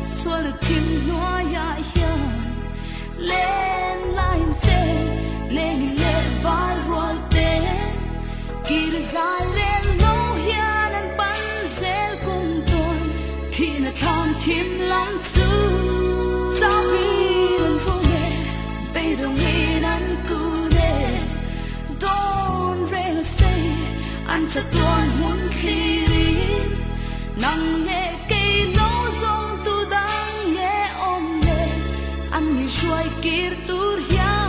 xua lực kim noa ya hiền lên lại trên lên lệ vai rồi tên kỳ dài lên lâu hiền anh bắn dễ cùng tôi thì là thon thím lắm chú sao vì anh phụ nè bây giờ nghĩ anh cứ nè don't really say anh sẽ tuôn muốn khi đến nắng nghe cây lúa rong tu đang nghe ôm lệ anh đi xuôi kia tu ya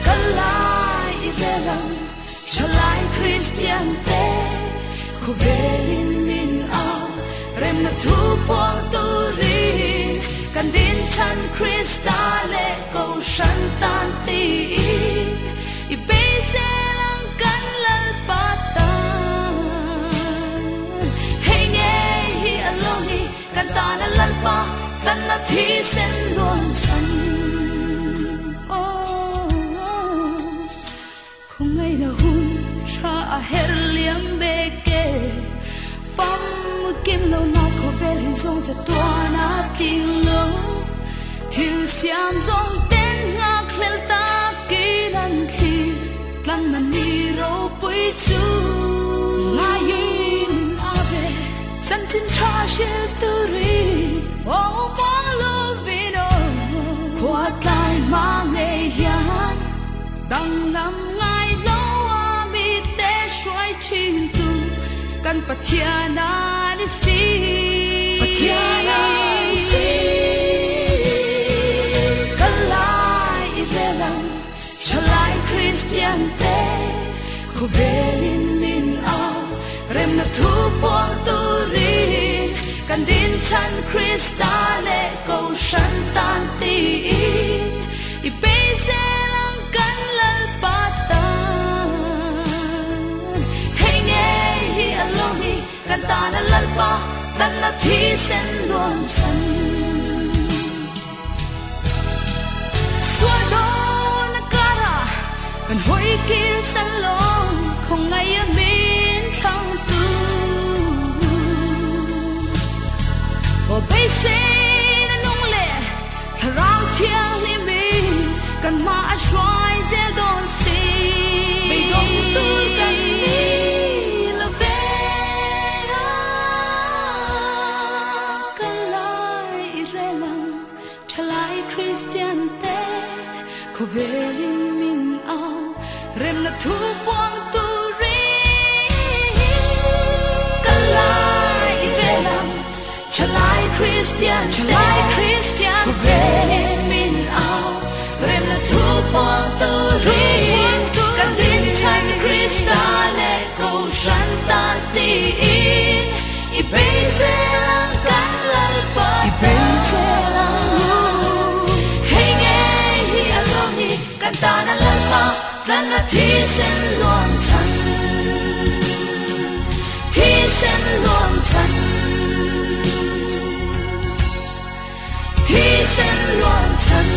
kalai idelang chalai Christian te khu về linh min ao rem na thu por tu ri kan din chan Christa le câu shan tan ti i be se lang kan lal patan hey nghe hi alone kan ta na lal pa tan na thi sen luan chan không ngay là hun cha her liam be ke phong kim lâu na ko vel hi zong cha tua na ting lo thil siam zong ten nga khlel ta ki nan thi tlan na ni ro pui chu nga yin ave chan chin cha shil tu ri o mong lo vino kwa tai ma nge yan dang lam ngai lo a mi te shuai chin tu kan pathiana ni si pathiana si kalai idelang chalai Christian te khu velin min ao rem na thu por tu rin kan din chan Christa le câu shan tan ti i pe se lang kan lal patan hey nghe hi alone kan ta na lal pa tan na thi sen luan chan xua đó na cara kan hoi kir san long không ngay a min thang tu o bay se na nong le tharang thiang li mi kan ma a shwai zel don si bay dong tu kan ni la ve kalai irelang chalai Christian te ko velin min ao rem na thu buang tu ri kalai irelang chalai Christian ko velin min ao rem na thu buang tu ri kan din chan Christa le câu shan tan ti i be se lang kan lal pa i be se lang hey nghe hi alone kan ta na lal pa tan na thi sen luan chan thi sen luan chan thi sen luan chan